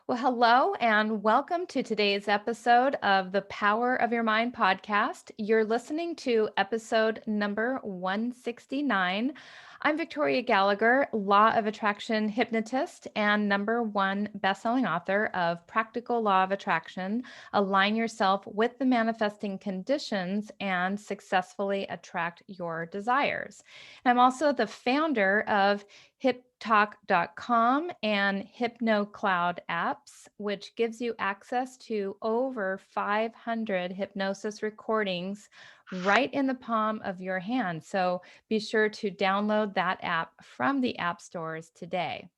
Well, hello and welcome to today's episode of the Power of Your Mind podcast. You're listening to episode number 169. I'm Victoria Gallagher, Law of Attraction hypnotist and number one bestselling author of Practical Law of Attraction: Align Yourself with the Manifesting Conditions and Successfully Attract Your Desires. And I'm also the founder of HipTalk.com and HypnoCloud apps, which gives you access to over 500 hypnosis recordings right in the palm of your hand. So be sure to download that app from the app stores today.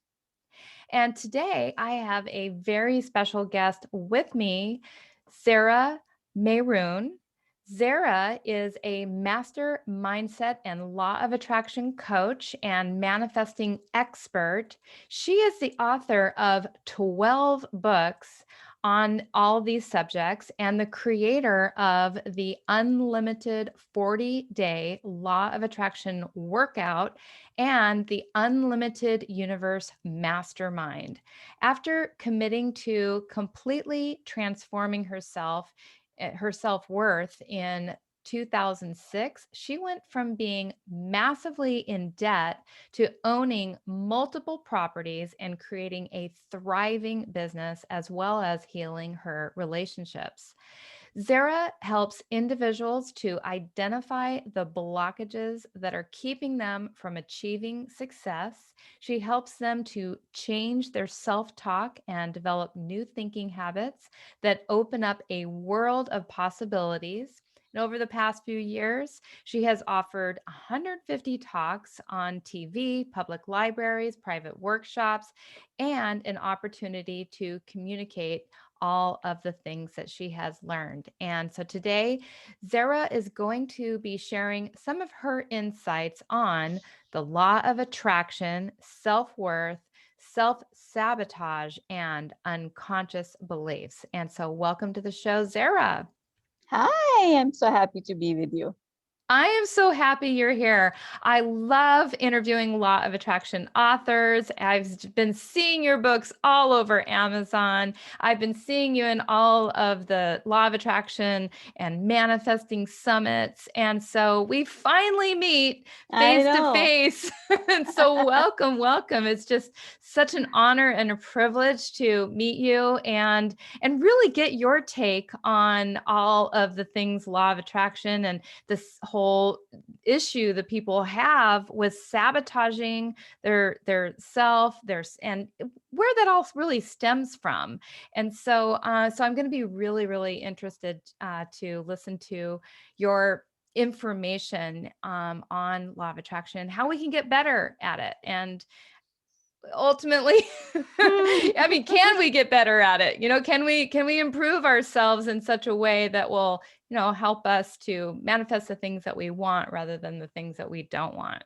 And today I have a very special guest with me, Zehra Mahoon. Zehra is a master mindset and law of attraction coach and manifesting expert. She is the author of 12 books on all these subjects and the creator of the Unlimited 40-day Law of Attraction workout and the Unlimited Universe Mastermind. After committing to completely transforming her self-worth in 2006, she went from being massively in debt to owning multiple properties and creating a thriving business, as well as healing her relationships. Zehra helps individuals to identify the blockages that are keeping them from achieving success. She helps them to change their self talk and develop new thinking habits that open up a world of possibilities. And over the past few years, she has offered 150 talks on TV, public libraries, private workshops, and an opportunity to communicate all of the things that she has learned. And so today, Zehra is going to be sharing some of her insights on the law of attraction, self-worth, self-sabotage, and unconscious beliefs. And so welcome to the show, Zehra. Hi, I'm so happy to be with you. I am so happy you're here. I love interviewing law of attraction authors. I've been seeing your books all over Amazon. I've been seeing you in all of the law of attraction and manifesting summits. And so we finally meet I face to know. face. And so welcome. It's just such an honor and a privilege to meet you and really get your take on all of the things law of attraction and this whole issue that people have with sabotaging their self, and where that all really stems from. And so I'm going to be really interested to listen to your information on law of attraction, how we can get better at it, and ultimately I mean, can we get better at it? Can we improve ourselves in such a way that will help us to manifest the things that we want rather than the things that we don't want?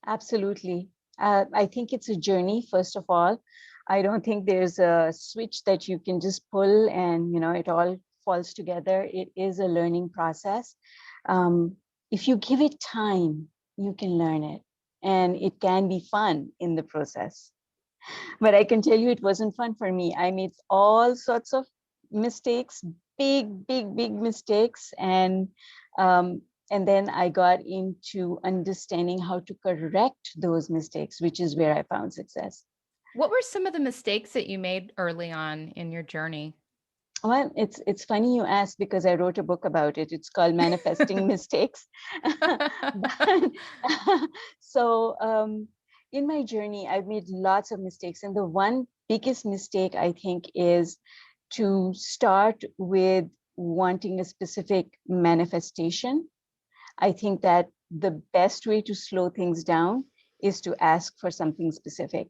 Absolutely. I think it's a journey, first of all. I don't think there's a switch that you can just pull and, it all falls together. It is a learning process. If you give it time, you can learn it. And it can be fun in the process. But I can tell you it wasn't fun for me. I made all sorts of mistakes, big mistakes. And then I got into understanding how to correct those mistakes, which is where I found success. What were some of the mistakes that you made early on in your journey? Well, it's funny you ask because I wrote a book about it. It's called Manifesting Mistakes. But, so in my journey, I've made lots of mistakes. And the one biggest mistake, I think, is to start with wanting a specific manifestation. I think that the best way to slow things down is to ask for something specific.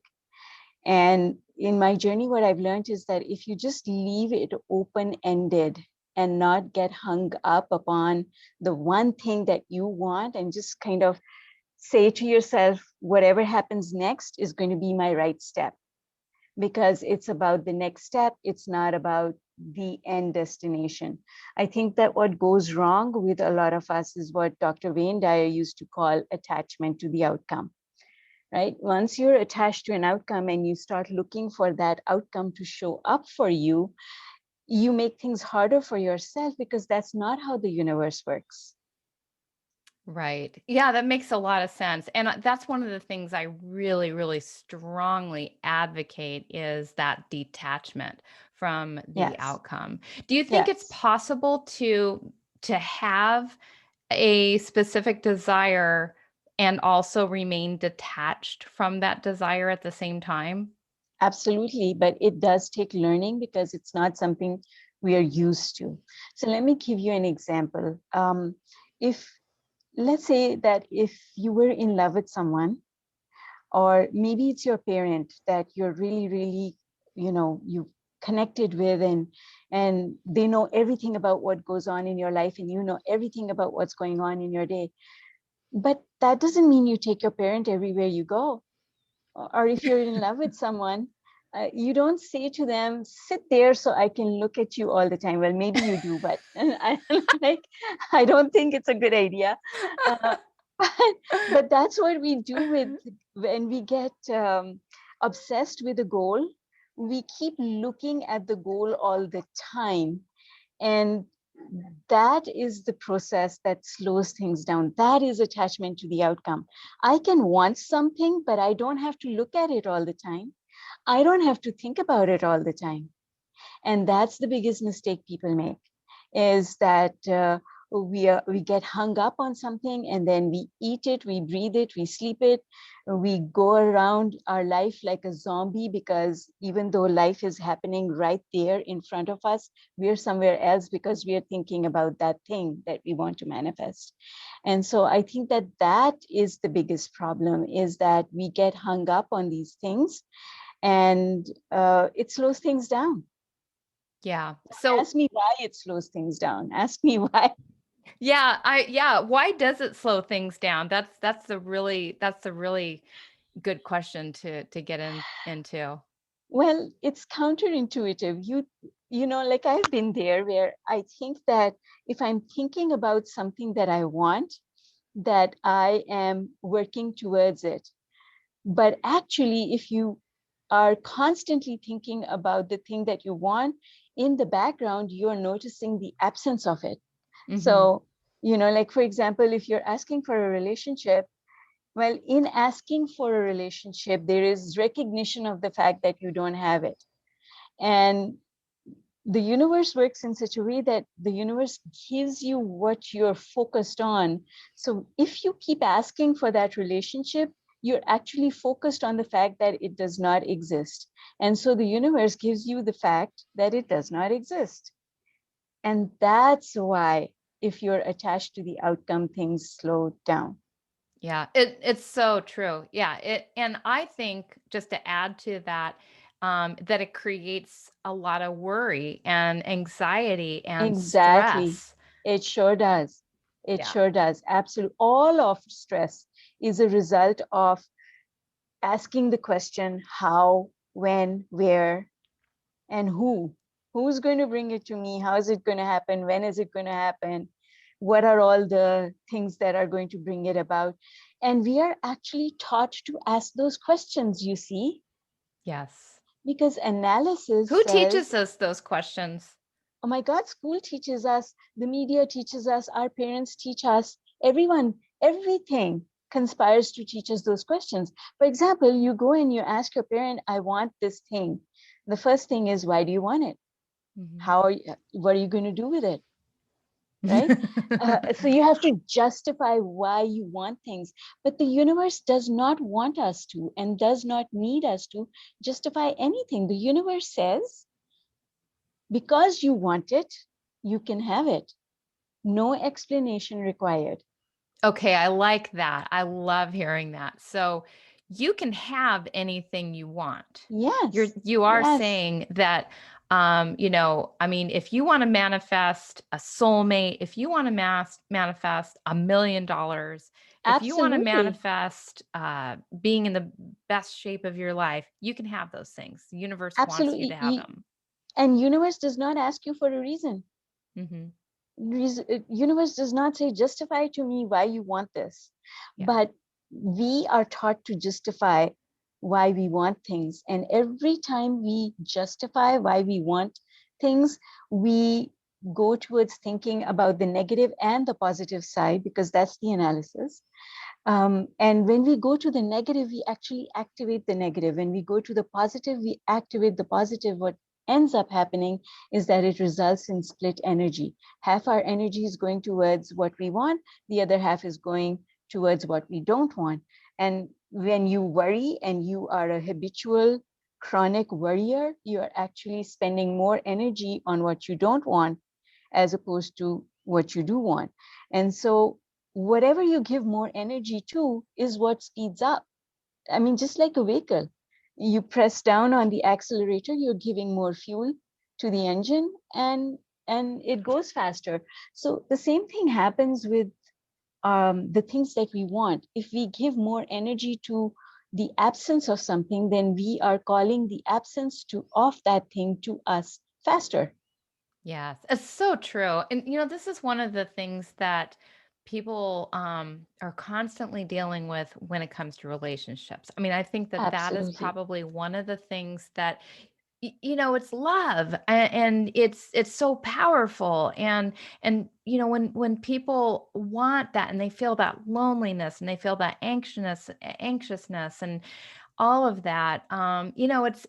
And in my journey, what I've learned is that if you just leave it open-ended and not get hung up upon the one thing that you want and just kind of say to yourself, whatever happens next is going to be my right step, because it's about the next step. It's not about the end destination. I think that what goes wrong with a lot of us is what Dr. Wayne Dyer used to call attachment to the outcome. right? Once you're attached to an outcome and you start looking for that outcome to show up for you, you make things harder for yourself because that's not how the universe works. Right. Yeah, that makes a lot of sense. And that's one of the things I really, really strongly advocate is that detachment from the Yes. outcome. Do you think it's Yes. possible to have a specific desire and also remain detached from that desire at the same time? Absolutely. But it does take learning because it's not something we are used to. So let me give you an example. If let's say that if you were in love with someone, or maybe it's your parent that you're really, really, you connected with, and they know everything about what goes on in your life, and you know everything about what's going on in your day. But that doesn't mean you take your parent everywhere you go. Or if you're in love with someone, you don't say to them, sit there so I can look at you all the time. Well, maybe you do, but like, I don't think it's a good idea. Uh, but that's what we do with when we get obsessed with a goal. We keep looking at the goal all the time. And that is the process that slows things down. That is attachment to the outcome. I can want something, but I don't have to look at it all the time. I don't have to think about it all the time. And that's the biggest mistake people make, is that we get hung up on something, and then we eat it, we breathe it, we sleep it, we go around our life like a zombie, because even though life is happening right there in front of us, we're somewhere else because we are thinking about that thing that we want to manifest. And so I think that that is the biggest problem, is that we get hung up on these things, and it slows things down. Yeah. So Ask me why it slows things down. Ask me why. yeah, why does it slow things down? That's a really good question to get into. Well, it's counterintuitive. Like I've been there, where I think that if I'm thinking about something that I want, that I am working towards it. But actually, if you are constantly thinking about the thing that you want, in the background, you're noticing the absence of it. Mhm. So, like for example, if you're asking for a relationship, well, in asking for a relationship, there is recognition of the fact that you don't have it. And the universe works in such a way that the universe gives you what you're focused on. So if you keep asking for that relationship, you're actually focused on the fact that it does not exist. And so the universe gives you the fact that it does not exist. And that's why, if you're attached to the outcome, things slow down. Yeah, it's so true. Yeah, and I think just to add to that, that it creates a lot of worry and anxiety and Exactly. stress. It sure does. It Yeah. sure does. Absolutely. All of stress is a result of asking the question how, when, where, and who. Who's going to bring it to me? How is it going to happen? When is it going to happen? What are all the things that are going to bring it about? And we are actually taught to ask those questions, you see, Yes. because analysis Who says, teaches us those questions? oh my God, school teaches us, the media teaches us, our parents teach us, everyone, everything conspires to teach us those questions. For example, you go and you ask your parent, I want this thing. The first thing is, why do you want it? Mhm. How are you, what are you going to do with it? Right? So you have to justify why you want things. But the universe does not want us to, and does not need us to justify anything. The universe says, because you want it, you can have it. No explanation required. Okay, I like that. I love hearing that. So you can have anything you want. Yes, You are yes, saying that I mean, if you want to manifest a soulmate, if you want to manifest $1 million, if you want to absolutely, manifest being in the best shape of your life, you can have those things. The universe wants you to absolutely. have them. And universe does not ask you for a reason. Hmm. Universe does not say, justify to me why you want this. Yeah. But we are taught to justify why we want things. And every time we justify why we want things, we go towards thinking about the negative and the positive side, because that's the analysis. And when we go to the negative, we actually activate the negative. When we go to the positive, we activate the positive. What ends up happening is that it results in split energy. Half our energy is going towards what we want, the other half is going towards what we don't want. And when you worry and you are a habitual chronic worrier, you are actually spending more energy on what you don't want as opposed to what you do want. And so whatever you give more energy to is what speeds up. I mean, just like a vehicle, you press down on the accelerator, you're giving more fuel to the engine, and it goes faster. So the same thing happens with the things that we want. If we give more energy to the absence of something, then we are calling the absence of that thing to us faster. Yes, it's so true. And this is one of the things that people are constantly dealing with when it comes to relationships. I mean, I think that that is Absolutely. probably one of the things that it's love, and it's so powerful. And when people want that and they feel that loneliness and they feel that anxiousness and all of that,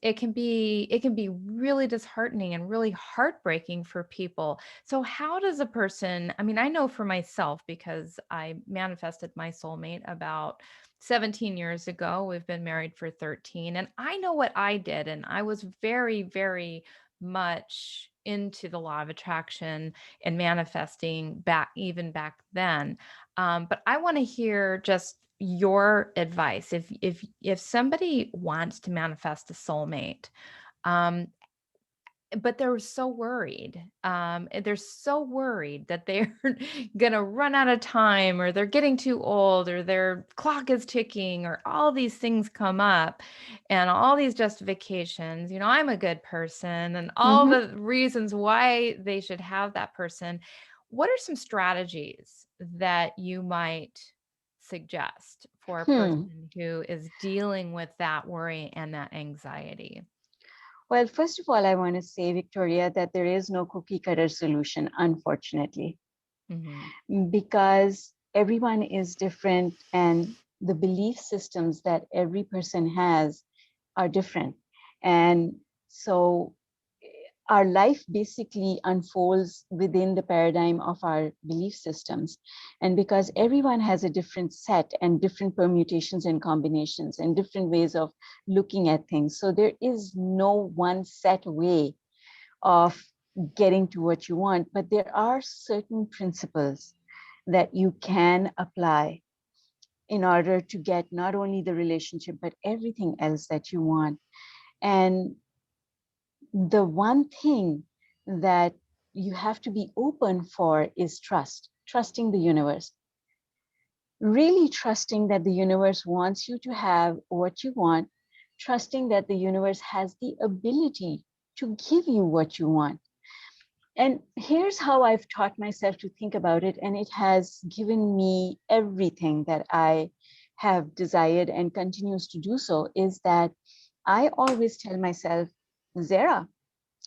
it can be really disheartening and really heartbreaking for people. So how does a person, I mean, I know for myself, because I manifested my soulmate about 17 years ago. We've been married for 13, and I know what I did, and I was very, very much into the law of attraction and manifesting even back then. But I want to hear just your advice. If somebody wants to manifest a soulmate, um, but they're so worried. They're so worried that they're gonna run out of time, or they're getting too old, or their clock is ticking, or all these things come up, and all these justifications. I'm a good person, and all Mm-hmm. the reasons why they should have that person. What are some strategies that you might suggest for a Hmm. person who is dealing with that worry and that anxiety? Well, first of all, I want to say, Victoria, that there is no cookie cutter solution, unfortunately, Hmm. because everyone is different and the belief systems that every person has are different. And so our life basically unfolds within the paradigm of our belief systems. And because everyone has a different set and different permutations and combinations and different ways of looking at things, so there is no one set way of getting to what you want, but there are certain principles that you can apply in order to get not only the relationship, but everything else that you want. And the one thing that you have to be open for is trusting the universe, really trusting that the universe wants you to have what you want, trusting that the universe has the ability to give you what you want. And here's how I've taught myself to think about it, and it has given me everything that I have desired and continues to do so, is that I always tell myself, Zehra,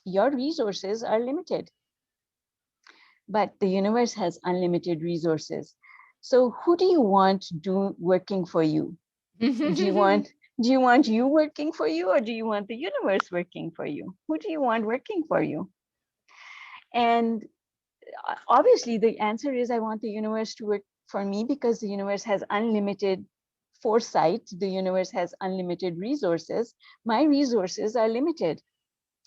your resources are limited, but the universe has unlimited resources. So who do you want working for you? Do you want you working for you, or do you want the universe working for you? Who do you want working for you? And obviously the answer is I want the universe to work for me, because the universe has unlimited foresight, the universe has unlimited resources. My resources are limited.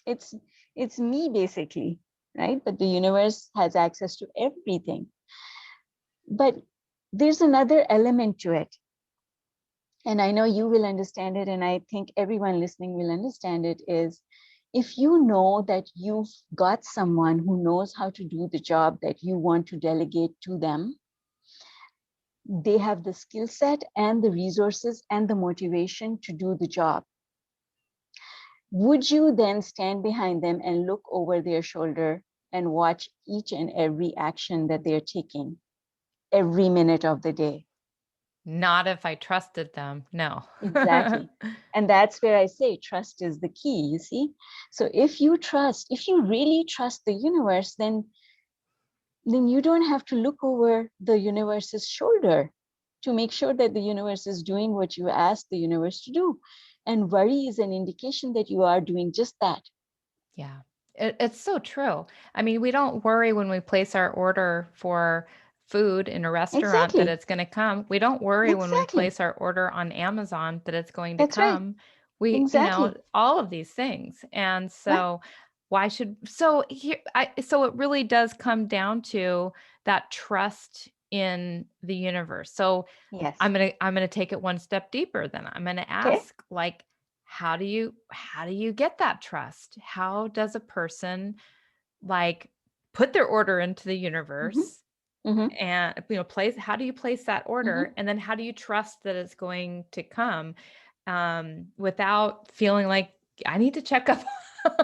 it's it's me basically, right? But the universe has access to everything. But there's another element to it, and I know you will understand it, and I think everyone listening will understand it, is if you know that you've got someone who knows how to do the job that you want to delegate to them, they have the skill set and the resources and the motivation to do the job, would you then stand behind them and look over their shoulder and watch each and every action that they're taking every minute of the day? Not if I trusted them. No. Exactly. And that's where I say trust is the key, you see? So if you trust, if you really trust the universe, then you don't have to look over the universe's shoulder to make sure that the universe is doing what you asked the universe to do. And worry is an indication that you are doing just that. Yeah, it's so true. I mean, we don't worry when we place our order for food in a restaurant that Exactly. it's going to come. We don't worry when we Exactly. place our order on Amazon that it's going to That's right. come. We, Exactly. all of these things. And Right. so why should so here so it really does come down to that trust in the universe. So Yes. I'm going to take it one step deeper then. I'm going to Okay. ask like how do you get that trust? How does a person like put their order into the Mm-hmm. universe Mm-hmm. and place how do you place that Mm-hmm. order and then how do you trust that it's going to come without feeling like I need to check up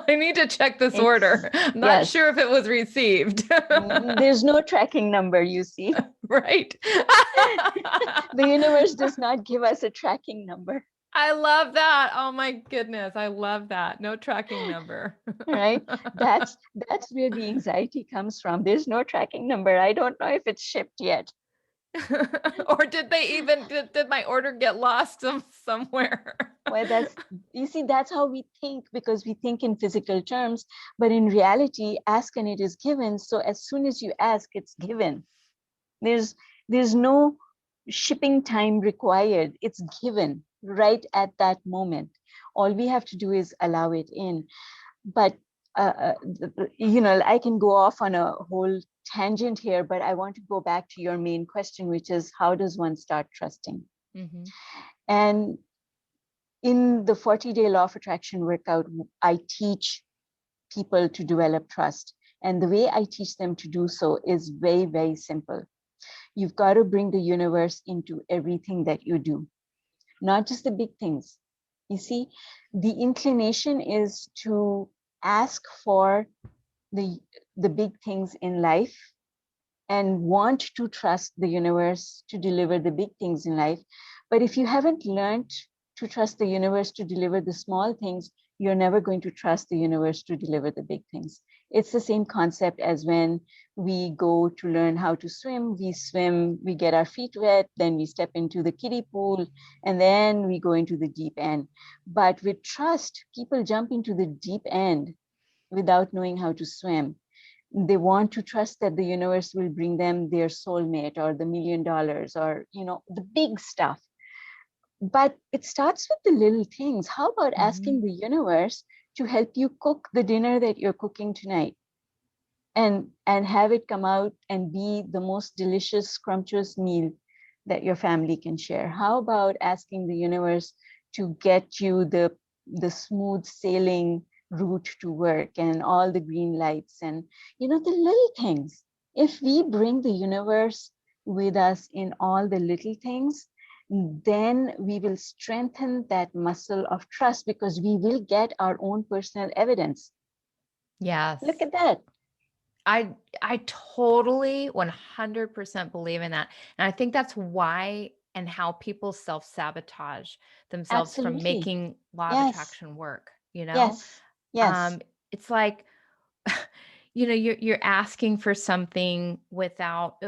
I need to check this order. I'm not Yes. sure if it was received. There's no tracking number, you see. Right. The universe does not give us a tracking number. I love that. Oh my goodness. I love that. No tracking number. Right? That's where the anxiety comes from. There's no tracking number. I don't know if it's shipped yet. Or did they even did my order get lost somewhere? Well, that's, you see, that's how we think, because we think in physical terms, but in reality, ask and it is given. So as soon as you ask, it's given. There's there's no shipping time required. It's given right at that moment. All we have to do is allow it in. But I can go off on a whole tangent here, but I want to go back to your main question, which is how does one start trusting? Mhm. And in the 40-day law of attraction workout, I teach people to develop trust. And the way I teach them to do so is very, very simple. You've got to bring the universe into everything that you do, not just the big things. You see, the inclination is to ask for the, the big things in life and want to trust the universe to deliver the big things in life. But if you haven't learned to trust the universe to deliver the small things, you're never going to trust the universe to deliver the big things. It's the same concept as when we go to learn how to swim. We swim, we get our feet wet, then we step into the kiddie pool, and then we go into the deep end. But with trust, people jump into the deep end without knowing how to swim. They want to trust that the universe will bring them their soulmate or the $1 million or the big stuff. But it starts with the little things. How about asking Mhm. the universe to help you cook the dinner that you're cooking tonight, and have it come out and be the most delicious, scrumptious meal that your family can share? How about asking the universe to get you the smooth sailing route to work and all the green lights and the little things? If we bring the universe with us in all the little things, then we will strengthen that muscle of trust, because we will get our own personal evidence. Look Yes. at that. I I totally 100% believe in that. And I think that's why and how people self-sabotage themselves from Absolutely. making law of Yes. attraction work, you know? Yes. Yes. It's like you're asking for something without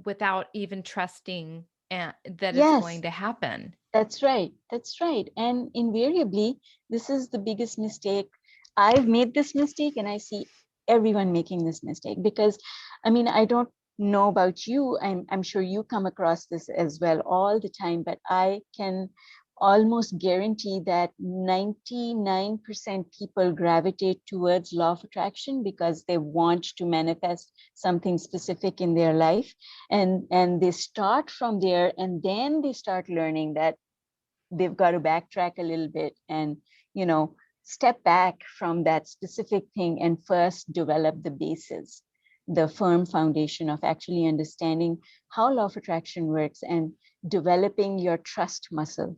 without even trusting that it's going Yes. to happen. That's right. That's right. And invariably, this is the biggest mistake. I've made this mistake, and I see everyone making this mistake, because I mean, I don't know about you. I'm sure you come across this as well all the time, but I can almost guarantee that 99% people gravitate towards law of attraction because they want to manifest something specific in their life. And they start from there, and then they start learning that they've got to backtrack a little bit and step back from that specific thing and first develop the basis, the firm foundation of actually understanding how law of attraction works and developing your trust muscle.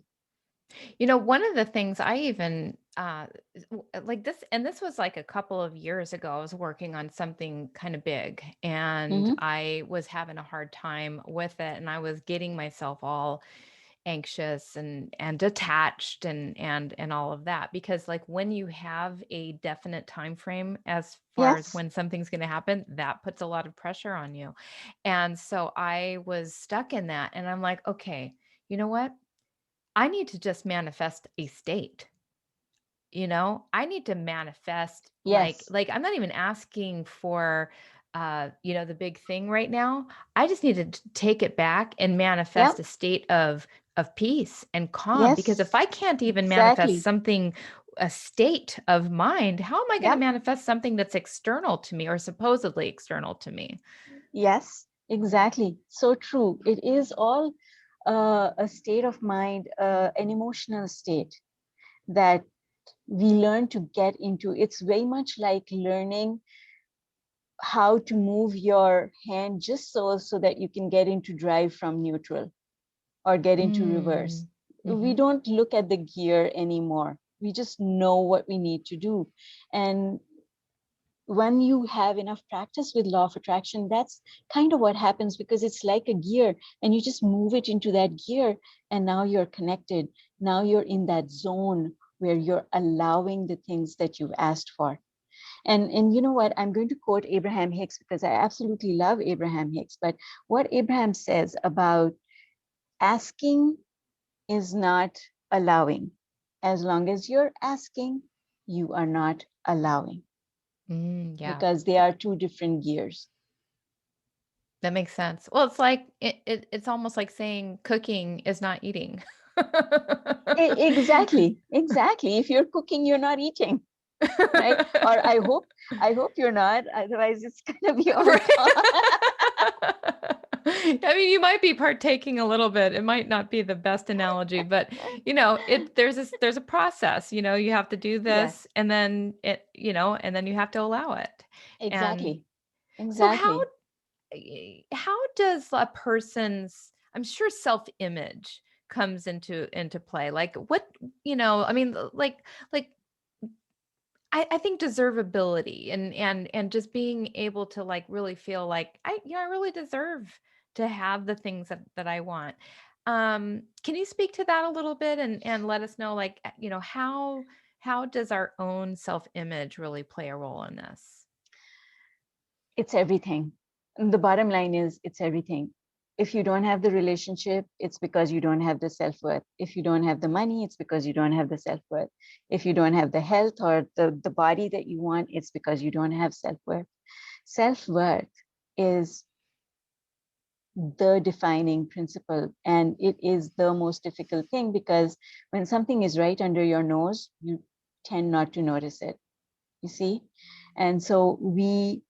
One of the things I even like this, and this was like a couple of years ago, I was working on something kind of big and Mm-hmm. I was having a hard time with it and I was getting myself all anxious and detached and all of that because like when you have a definite time frame as far as Yes. when something's going to happen, that puts a lot of pressure on you. And so I was stuck in that and I'm like, okay, you know what? I need to just manifest a state. I need to manifest Yes. like I'm not even asking for the big thing right now. I just need to take it back and manifest Yep. a state of peace and calm because if Yes. I can't even manifest Exactly. something a state of mind, how am I going to Yep. manifest something that's external to me or supposedly external to me? Yes. Exactly. So true. It is all a state of mind, an emotional state that we learn to get into. It's very much like learning how to move your hand just so that you can get into drive from neutral or get into reverse. Mm. We Mhm. don't look at the gear anymore. We just know what we need to do. And when you have enough practice with law of attraction, that's kind of what happens because it's like a gear and you just move it into that gear and now you're connected. Now you're in that zone where you're allowing the things that you've asked for. And you know what? I'm going to quote Abraham Hicks because I absolutely love Abraham Hicks. But what Abraham says about asking is not allowing. As long as you're asking, you are not allowing Yeah. because they are two different gears. That makes sense. Well, it's like it's almost like saying cooking is not eating. Exactly, exactly. If you're cooking, you're not eating, right? Or I hope you're not. Otherwise, it's gonna be all Right. gone. I mean, you might be partaking a little bit. It might not be the best analogy, but there's a process, you have to do this Yes, and then and then you have to allow it. And exactly, so how exactly. how does a person's I'm sure self-image comes into play like what I mean like I think deservability and just being able to like really feel like I really deserve to have the things that I want. Can you speak to that a little bit and let us know like how does our own self-image really play a role in this? It's everything. And the bottom line is it's everything. If you don't have the relationship, it's because you don't have the self-worth. If you don't have the money, it's because you don't have the self-worth. If you don't have the health or the body that you want, it's because you don't have self-worth. Self-worth is the defining principle, and it is the most difficult thing because when something is right under your nose, you tend not to notice it, you see. And so we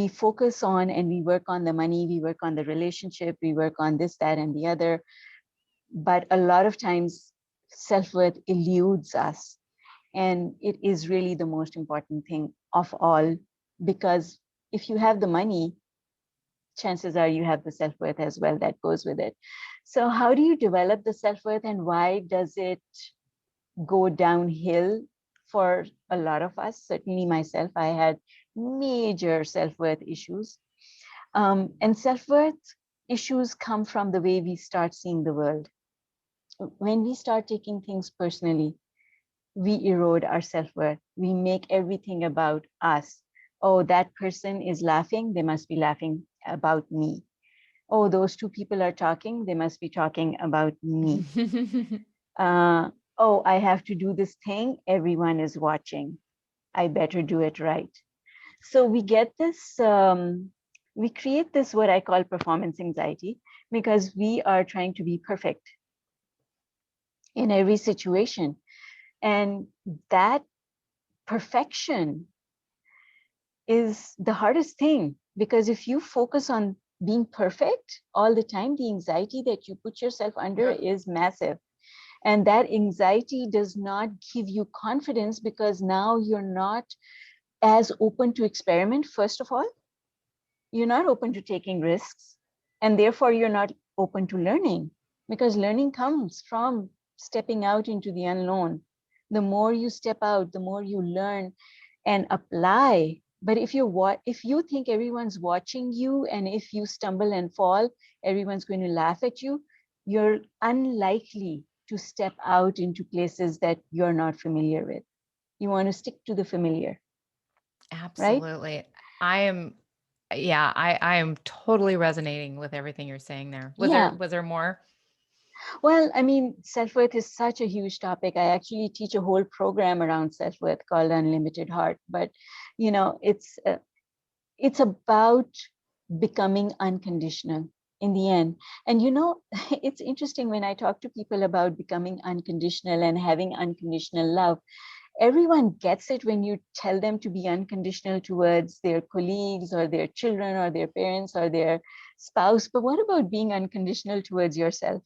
focus on and we work on the money, we work on the relationship, we work on this, that, and the other, but a lot of times self-worth eludes us, and it is really the most important thing of all, because if you have the money, chances are you have the self-worth as well that goes with it. So how do you develop the self-worth, and why does it go downhill for a lot of us? Certainly myself, I had major self-worth issues. And self-worth issues come from the way we start seeing the world. When we start taking things personally, we erode our self-worth. We make everything about us. Oh, that person is laughing, they must be laughing about me. Oh, those two people are talking, they must be talking about me. uh, oh, I have to do this thing, everyone is watching, I better do it right. So we get this, we create this, what I call performance anxiety, because we are trying to be perfect in every situation. And that perfection is the hardest thing, because if you focus on being perfect all the time, the anxiety that you put yourself under is massive. And that anxiety does not give you confidence, because now you're not as open to experiment. First of all, you're not open to taking risks, and therefore you're not open to learning, because learning comes from stepping out into the unknown. The more you step out, the more you learn and apply. But if you think everyone's watching you, and if you stumble and fall, everyone's going to laugh at you, you're unlikely to step out into places that you're not familiar with. You want to stick to the familiar, right? Absolutely. I am totally resonating with everything you're saying there. Yeah. Was there more? Well, I mean, self-worth is such a huge topic. I actually teach a whole program around self-worth called Unlimited Heart. But, it's about becoming unconditional in the end. And, it's interesting when I talk to people about becoming unconditional and having unconditional love. Everyone gets it when you tell them to be unconditional towards their colleagues or their children or their parents or their spouse. But what about being unconditional towards yourself?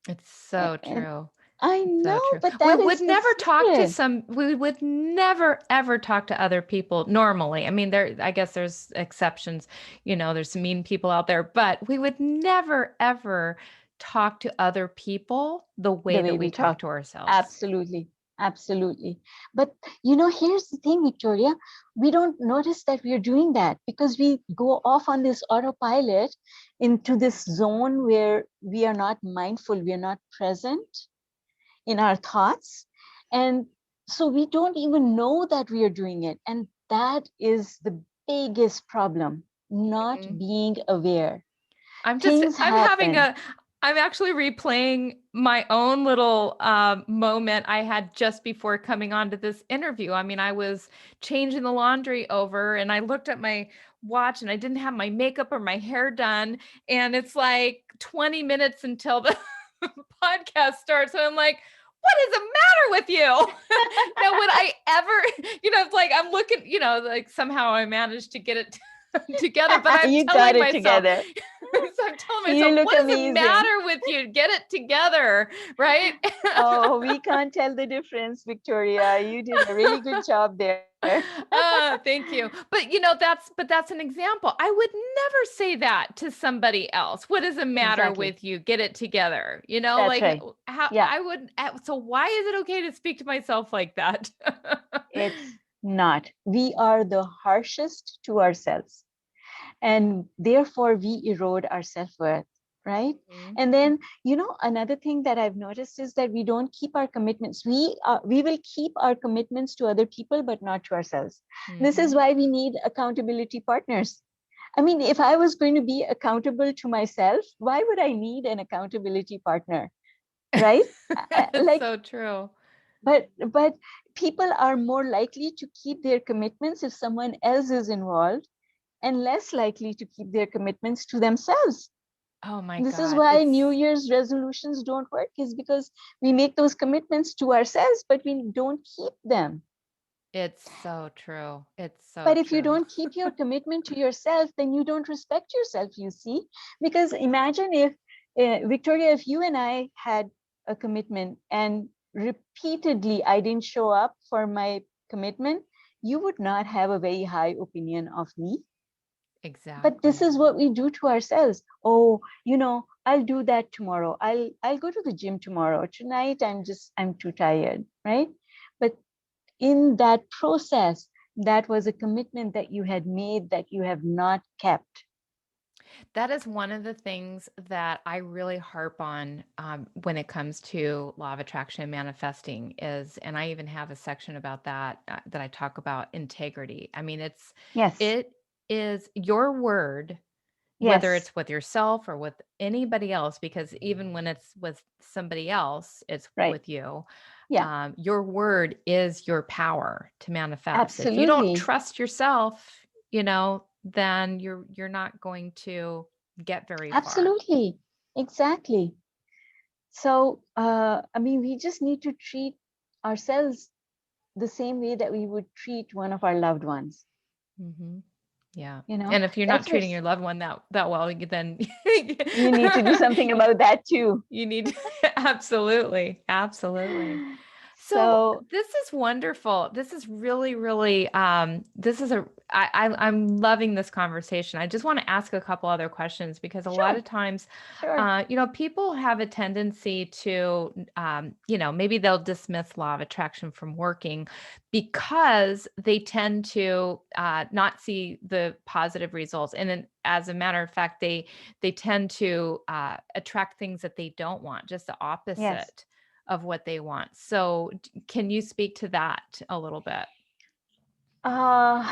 It's so And true. I It's so know, true. but that is the secret. We would never ever talk to other people normally. I mean, I guess there's exceptions, there's some mean people out there, but we would never ever talk to other people the The way that way we we talk talk. to ourselves. Absolutely. Absolutely. But here's the thing, Victoria, we don't notice that we are doing that because we go off on this autopilot into this zone where we are not mindful, we are not present in our thoughts. And so we don't even know that we are doing it. And that is the biggest problem, not Mhm. being aware. I'm Things happen. I'm actually replaying my own little moment I had just before coming on to this interview. I mean, I was changing the laundry over and I looked at my watch and I didn't have my makeup or my hair done. And it's like 20 minutes until the podcast starts. So I'm like, what is the matter with you? Now, would I ever, it's like I'm looking, like somehow I managed to get it together, but I'm You got telling it myself, together. so I'm telling You myself, look what does it amazing. matter with you? Get it together, right? Oh, we can't tell the difference, Victoria. You did a really good job there. Thank you. But that's an example. I would never say that to somebody else. What does the matter Exactly. with you? Get it together. That's Like right. how Yeah, I would. So why is it okay to speak to myself like that? it's not. We are the harshest to ourselves, and therefore we erode our self-worth, right? Mhm. And then, another thing that I've noticed is that we don't keep our commitments. We will keep our commitments to other people, but not to ourselves. This is Mhm. why we need accountability partners. I mean, if I was going to be accountable to myself, why would I need an accountability partner? Right? It's Like, so true. but people are more likely to keep their commitments if someone else is involved, and less likely to keep their commitments to themselves. Oh my This is God. why New Year's resolutions don't work, is because we make those commitments to ourselves, but we don't keep them. It's so true. It's so But if you true. don't keep your commitment to yourself, then you don't respect yourself, you see. Because imagine if, Victoria, if you and I had a commitment and repeatedly I didn't show up for my commitment, you would not have a very high opinion of me. But this Exactly. is what we do to ourselves. Oh, I'll do that tomorrow. I'll go to the gym tomorrow. Tonight I'm too tired, right? But in that process, that was a commitment that you had made that you have not kept. That is one of the things that I really harp on when it comes to law of attraction and manifesting and I even have a section about that I talk about integrity. I mean, Yes, it is your word, whether yes, it's with yourself or with anybody else, because even when it's with somebody else, it's right. with you. Yeah, Your word is your power to manifest. If you don't absolutely. trust yourself, then you're not going to get very far. Absolutely. Exactly. So, I mean, we just need to treat ourselves the same way that we would treat one of our loved ones. Hmm. Yeah. You know, And if you're not that's our, treating your loved one that well, then you need to do something about that too. you need absolutely, absolutely. So So this is wonderful. This is really, really, this is I'm loving this conversation. I just want to ask a couple other questions because a lot sure, of times, sure. people have a tendency to, maybe they'll dismiss law of attraction from working because they tend to not see the positive results. And then, as a matter of fact, they tend to attract things that they don't want, just the Yes. opposite of what they want. So, can you speak to that a little bit? Uh,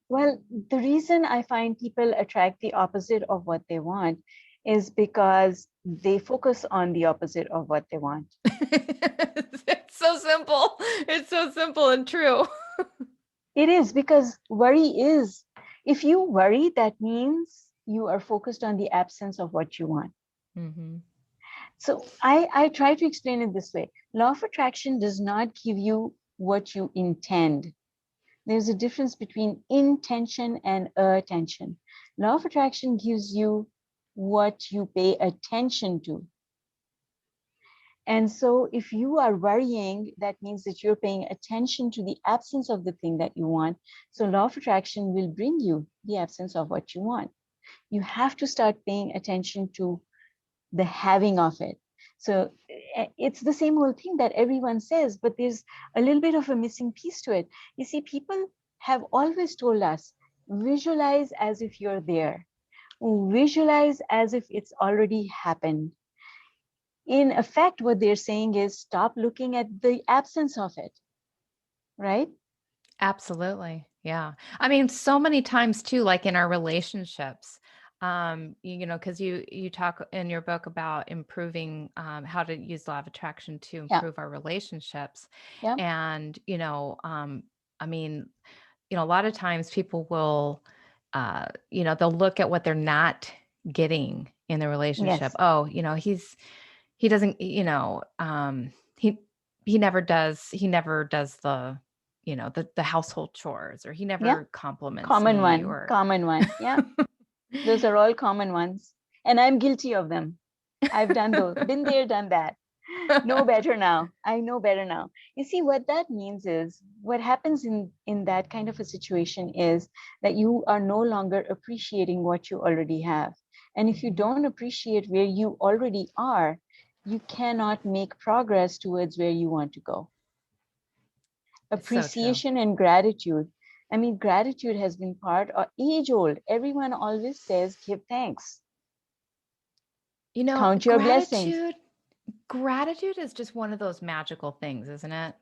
well, the reason I find people attract the opposite of what they want is because they focus on the opposite of what they want. It's so simple. It's so simple and true. It is because worry is, if you worry, that means you are focused on the absence of what you want. Hmm. So I try to explain it this way. Law of attraction does not give you what you intend. There's a difference between intention and attention. Law of attraction gives you what you pay attention to. And so if you are worrying, that means that you're paying attention to the absence of the thing that you want. So law of attraction will bring you the absence of what you want. You have to start paying attention to the having of it. So it's the same old thing that everyone says, but there's a little bit of a missing piece to it. You see, people have always told us, visualize as if you're there, visualize as if it's already happened. In effect, what they're saying is stop looking at the absence of it, right? Absolutely. Yeah. I mean, so many times too, like in our relationships, because you talk in your book about improving how to use law of attraction to Yeah, improve our relationships. yeah, And, I mean, a lot of times people will, they'll look at what they're not getting in the relationship. yes, Oh, he doesn't, he never does the household chores, or he yeah. never compliments me, or Common one. Yeah, those are all common ones. And I'm guilty of them. I've done those, been there, done that. Know better now. I know better now. You see, what that means is what happens in that kind of a situation is that you are no longer appreciating what you already have. And if you Mhm. don't appreciate where you already are, you cannot make progress towards where you want to go. It's so true. Appreciation and gratitude. I mean, gratitude has been part of age old. Everyone always says, give thanks, count your blessings. Gratitude is just one of those magical things, isn't it?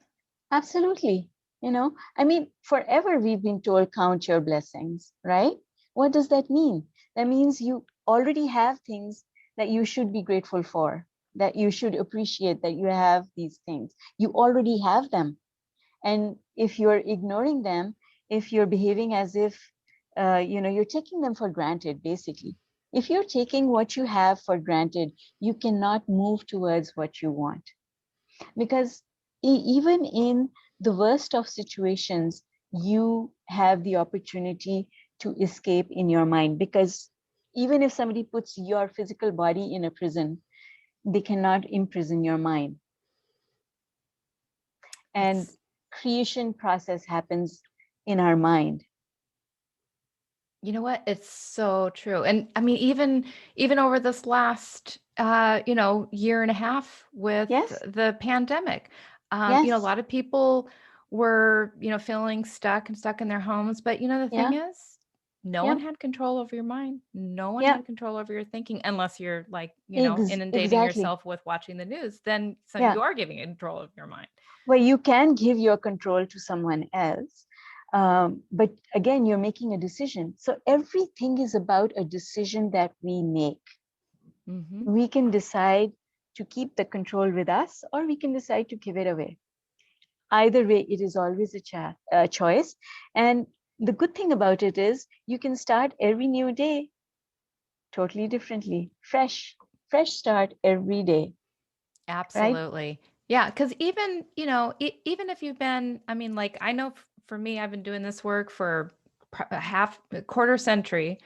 Absolutely. I mean, forever we've been told count your blessings, right? What does that mean? That means you already have things that you should be grateful for, that you should appreciate that you have these things. You already have them. And if you're ignoring them, if you're behaving as if, you're taking them for granted, basically. If you're taking what you have for granted, you cannot move towards what you want. Because even in the worst of situations, you have the opportunity to escape in your mind. Because even if somebody puts your physical body in a prison, they cannot imprison your mind. And It's creation process happens in our mind. You know what? It's so true. And I mean, even over this last year and a half with Yes, the pandemic, a yes, lot of people were, feeling stuck in their homes. But the thing yeah, is, no yeah, one had control over your mind. No one yeah, had control over your thinking, unless you're like, inundating exactly. yourself with watching the news. Then Yeah, you are giving control of your mind. where you can give your control to someone else. But again, you're making a decision. So everything is about a decision that we make. Hmm. We can decide to keep the control with us, or we can decide to give it away. Either way, it is always a choice. And the good thing about it is you can start every new day totally differently, fresh start every day, right? Absolutely. Yeah, because even, even if you've been, I mean, like, I know for me, I've been doing this work for a quarter century,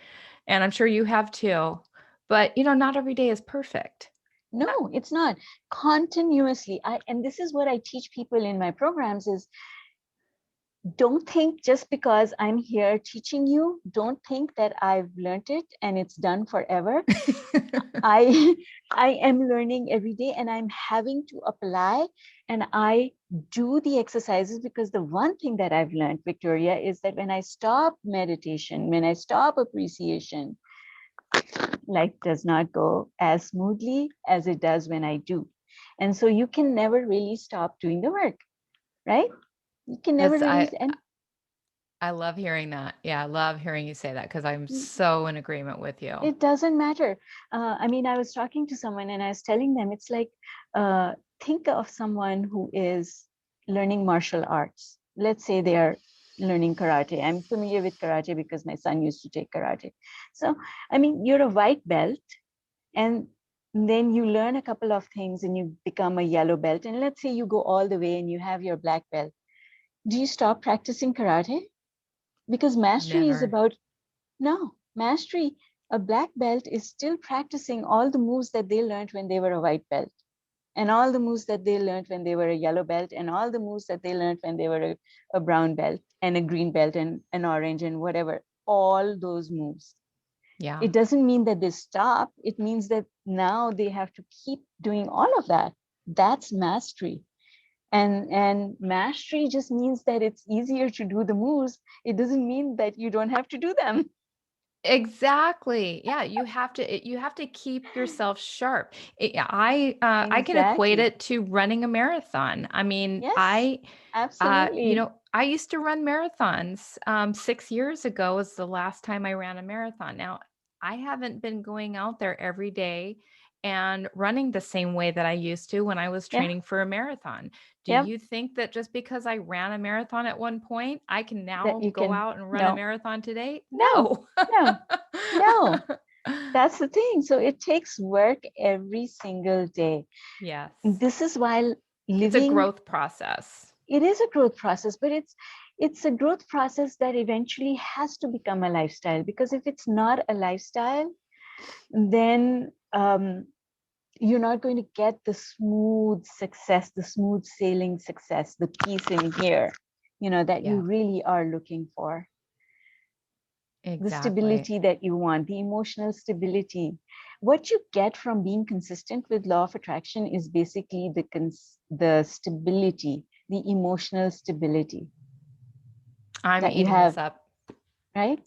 and I'm sure you have too. But, not every day is perfect. No, it's not. Continuously. And this is what I teach people in my programs is, don't think just because I'm here teaching you, don't think that I've learned it and it's done forever. I I am learning every day, and I'm having to apply, and I do the exercises, because the one thing that I've learned, Victoria, is that when I stop meditation, when I stop appreciation, life does not go as smoothly as it does when I do. And so you can never really stop doing the work, right? You can never That's really, and I love hearing that. Yeah, I love hearing you say that because I'm so in agreement with you. it doesn't matter. I mean, I was talking to someone and I was telling them, it's like, uh, think of someone who is learning martial arts. Let's say they are learning karate. I'm familiar with karate because my son used to take karate. So, I mean, you're a white belt, and then you learn a couple of things and you become a yellow belt. And let's say you go all the way and you have your black belt. Do you stop practicing karate? Because mastery is Never. about, no, mastery, a black belt is still practicing all the moves that they learned when they were a white belt, and all the moves that they learned when they were a yellow belt, and all the moves that they learned when they were a brown belt and a green belt and an orange and whatever, all those moves. Yeah. It doesn't mean that they stop. It means that now they have to keep doing all of that. That's mastery. And mastery just means that it's easier to do the moves. It doesn't mean that you don't have to do them. Exactly. Yeah, you have to keep yourself sharp. I can equate Exactly. it to running a marathon. I mean, Yes, absolutely. I used to run marathons. 6 years ago was the last time I ran a marathon. Now, I haven't been going out there every day and running the same way that I used to when I was Yeah. training for a marathon. Do Yep. you think that just because I ran a marathon at one point, I can That now you go can, out and run a no, marathon today? no, No. no, no. That's the thing. So it takes work every single day. Yes. This is why It's a living, growth process. it is a growth process, but it's a growth process that eventually has to become a lifestyle. Because if it's not a lifestyle, then you're not going to get the smooth success, the smooth sailing success, the peace in here, that you Yeah, really are looking for, the exactly. stability that you want, the emotional stability. What you get from being consistent with law of attraction is basically the stability, the emotional stability I'm that you eating this have, up. right?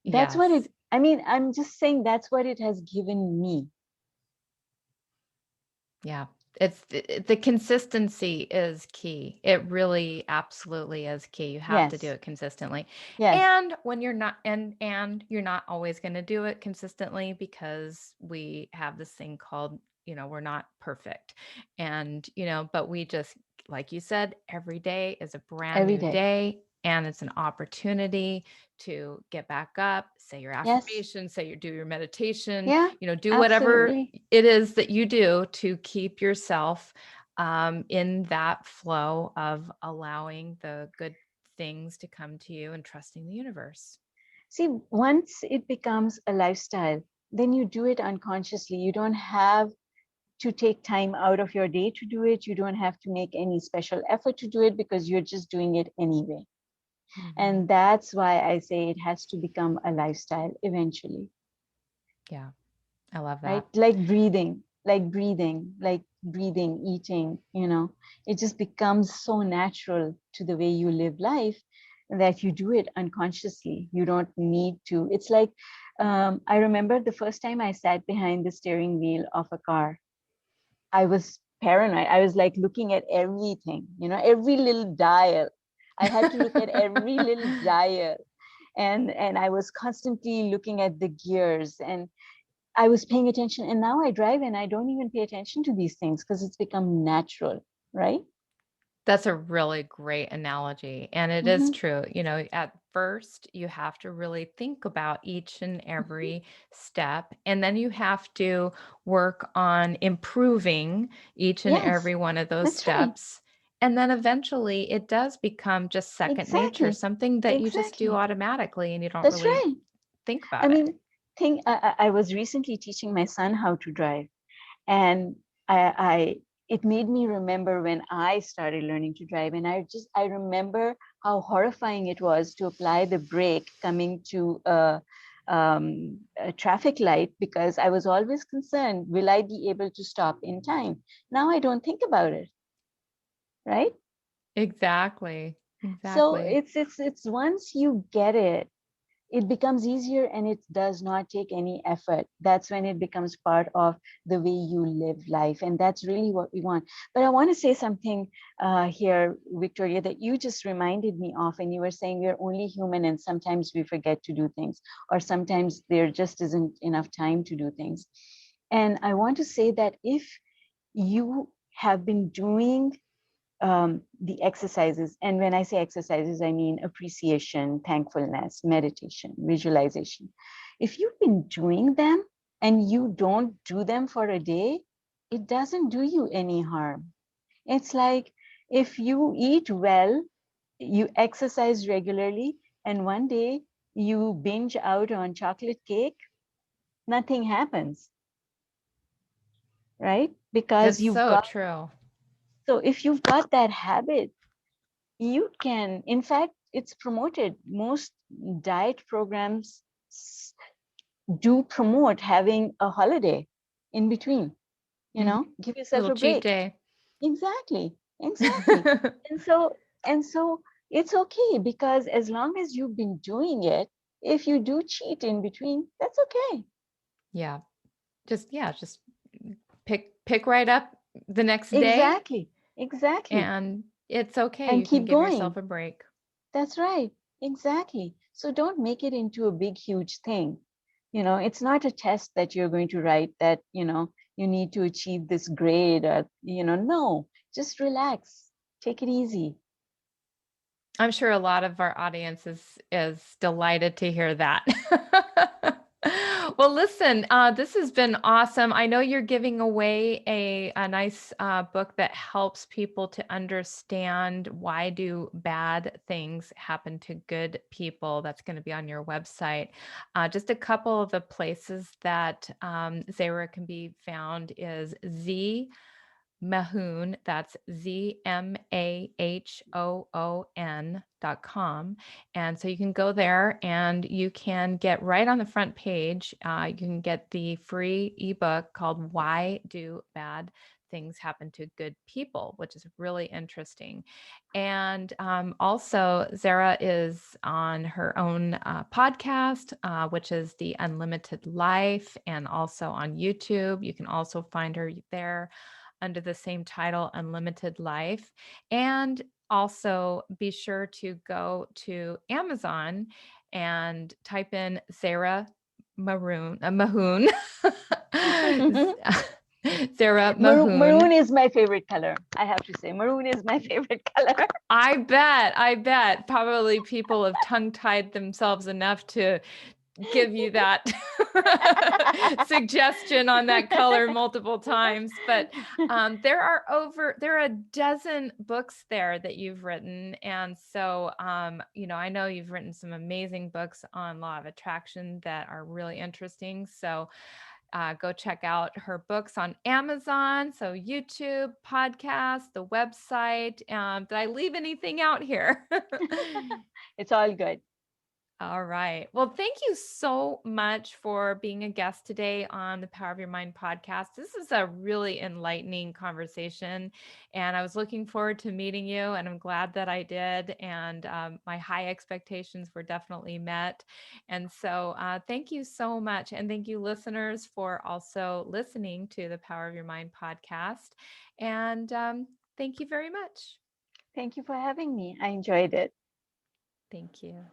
That's what Yes. it, I mean, I'm just saying that's what it has given me. Yeah. The consistency is key. It really absolutely is key. You have to do Yes, it consistently. yes, And when you're not and you're not always going to do it consistently because we have this thing called, we're not perfect. And, but we just like you said, every day is a brand every new day. day and it's an opportunity to get back up, say your Yes, affirmations, do your meditation, yeah, do whatever absolutely. it is that you do to keep yourself in that flow of allowing the good things to come to you and trusting the universe. See, once it becomes a lifestyle, then you do it unconsciously. You don't have to take time out of your day to do it. You don't have to make any special effort to do it, because you're just doing it anyway. Mhm. And that's why I say it has to become a lifestyle eventually, Yeah, I love right? that. Like breathing, eating, it just becomes so natural to the way you live life that you do it unconsciously. You don't need to. It's like, I remember the first time I sat behind the steering wheel of a car, I was paranoid. I was like looking at everything, every little dial. I had to look at every little dial. And I was constantly looking at the gears, and I was paying attention. And now I drive and I don't even pay attention to these things because it's become natural, right? That's a really great analogy. And it is Mm-hmm. true. At first, you have to really think about each and Mm-hmm. every step. And then you have to work on improving each and Yes, every one of those that's right. steps. And then eventually it does become just second nature, Exactly. something that you just do Exactly. automatically and you don't That's really right. think I about it. mean, I was recently teaching my son how to drive. And I it made me remember when I started learning to drive, and I remember how horrifying it was to apply the brake coming to a traffic light, because I was always concerned, will I be able to stop in time? Now I don't think about it, right? Exactly. So Exactly. it's once you get it, it becomes easier, and it does not take any effort. That's when it becomes part of the way you live life. And that's really what we want. But I want to say something here, Victoria, that you just reminded me of. And you were saying we're only human, and sometimes we forget to do things, or sometimes there just isn't enough time to do things. And I want to say that if you have been doing the exercises. And when I say exercises, I mean appreciation, thankfulness, meditation, visualization. If you've been doing them and you don't do them for a day, it doesn't do you any harm. It's like if you eat well, you exercise regularly, and one day you binge out on chocolate cake, nothing happens, right? Because It's you've so got, true. so if you've got that habit, you can, in fact, it's promoted. Most diet programs do promote having a holiday in between, Mhm. give yourself Little a cheat break. day. Exactly, exactly. And so, and so it's okay, because as long as you've been doing it, if you do cheat in between, that's okay. Yeah. Just pick right up the next day, Exactly, exactly. and it's okay. And You can keep give yourself going. a break. That's right. Exactly. So don't make it into a big, huge thing. It's not a test that you're going to write that, you need to achieve this grade, or, no, just relax, take it easy. I'm sure a lot of our audience is delighted to hear that. Well, listen, this has been awesome. I know you're giving away a nice book that helps people to understand why do bad things happen to good people. That's going to be on your website. Just a couple of the places that Zehra can be found is Mahoon, that's ZMAHOON.com. And so you can go there and you can get right on the front page. You can get the free ebook called Why Do Bad Things Happen to Good People, which is really interesting. And also, Zehra is on her own podcast, which is the Unlimited Life, and also on YouTube. You can also find her there under the same title, Unlimited Life. And also be sure to go to Amazon and type in Zehra Mahoon. Zehra Maroon Mahoon. is my favorite color. I have to say, maroon is my favorite color. I bet. Probably people have tongue-tied themselves enough to give you that suggestion on that color multiple times. But there are a dozen books there that you've written. And so, I know you've written some amazing books on law of attraction that are really interesting. So go check out her books on Amazon, so YouTube, podcast, the website. Did I leave anything out here? It's all good. All right. Well, thank you so much for being a guest today on the Power of Your Mind podcast. This is a really enlightening conversation, and I was looking forward to meeting you, and I'm glad that I did. And my high expectations were definitely met. And so, thank you so much. And thank you, listeners, for also listening to the Power of Your Mind podcast. And thank you very much. Thank you for having me. I enjoyed it. Thank you.